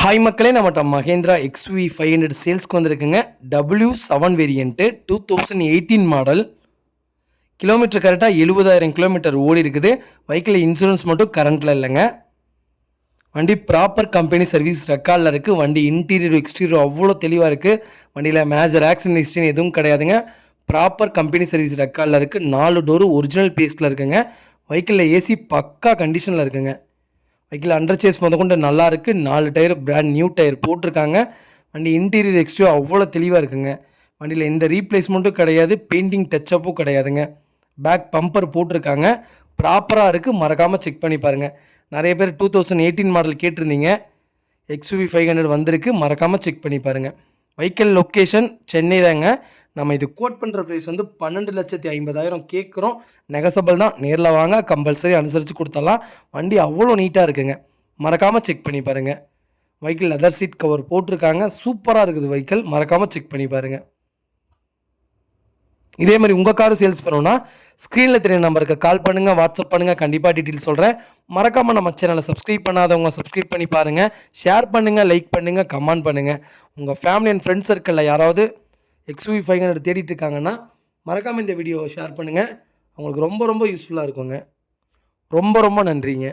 Hi மக்களே, நம்மகிட்ட Mahindra XUV 500 சேல்ஸ்க்கு வந்திருக்குங்க. W7 variant 2018 model. கிலோமீட்டர் கரெக்டாக 70,000 கிலோமீட்டர் ஓடி இருக்குது. பைக்கில் இன்சூரன்ஸ் மட்டும் கரண்ட்டில் இல்லைங்க. வண்டி ப்ராப்பர் கம்பெனி சர்வீஸ் ரெக்கார்டில் இருக்குது. வண்டி இன்டீரியர் எக்ஸ்டீரியர் அவ்வளோ தெளிவாக இருக்குது. வண்டியில் மேஜர் ஆக்சிடென்ட் ஹிஸ்ட்ரி எதுவும் கிடையாதுங்க. ப்ராப்பர் கம்பெனி சர்வீஸ் ரெக்கார்டில் இருக்குது. 4 டோரு ஒரிஜினல் பேஸ்டில் இருக்குங்க. வெஹிக்கிளில் ஏசி பக்கா கண்டிஷனில் இருக்குங்க. வெஹிக்கிள் அண்டர் சேஸ் கொண்டு நல்லா இருக்குது. 4 டயர் பிராண்ட் நியூ டயர் போட்டிருக்காங்க. வண்டி இன்டீரியர் எக்ஸ்டீரியர் அவ்வளோ தெளிவாக இருக்குங்க. வண்டியில் எந்த ரீப்ளேஸ்மெண்ட்டும் கிடையாது, பெயிண்டிங் டச்சப்பும் கிடையாதுங்க. பேக் பம்பர் போட்டிருக்காங்க, ப்ராப்பராக இருக்குது. மறக்காமல் செக் பண்ணி பாருங்கள். நிறைய பேர் 2018 மாடல் கேட்டிருந்தீங்க. XUV 500 வந்திருக்கு, மறக்காமல் செக் பண்ணி பாருங்கள். வெஹிக்கிள் லொக்கேஷன் சென்னை தாங்க. நம்ம இது கோட் பண்ணுற ப்ரைஸ் 12,50,000 கேட்குறோம். நெகசபிள் தான். நேரில் வாங்க, கம்பல்சரி அனுசரித்து கொடுத்துடலாம். வண்டி அவ்வளோ நீட்டாக இருக்குங்க. மறக்காமல் செக் பண்ணி பாருங்கள். வெஹிக்கிள் லெதர் சீட் கவர் போட்டிருக்காங்க, சூப்பராக இருக்குது வெஹிக்கிள். மறக்காமல் செக் பண்ணி பாருங்கள். இதே மாதிரி உங்கள் கார் சேல்ஸ் பண்ணணுன்னா ஸ்க்ரீனில் தெரிய நம்பருக்கு கால் பண்ணுங்கள், வாட்ஸ்அப் பண்ணுங்கள். கண்டிப்பாக டீட்டெயில் சொல்கிறேன். மறக்காமல் நம்ம சேனலை சப்ஸ்கிரைப் பண்ணாதவங்க சப்ஸ்கிரைப் பண்ணி பாருங்கள். ஷேர் பண்ணுங்கள், லைக் பண்ணுங்கள், கமெண்ட் பண்ணுங்கள். உங்கள் ஃபேமிலி அண்ட் ஃப்ரெண்ட்ஸ் சர்க்கிளில் யாராவது XUV 500 தேடிட்டு இருக்காங்கன்னா மறக்காமல் இந்த வீடியோவை ஷேர் பண்ணுங்கள். அவங்களுக்கு ரொம்ப ரொம்ப யூஸ்ஃபுல்லாக இருக்குங்க. ரொம்ப ரொம்ப நன்றிங்க.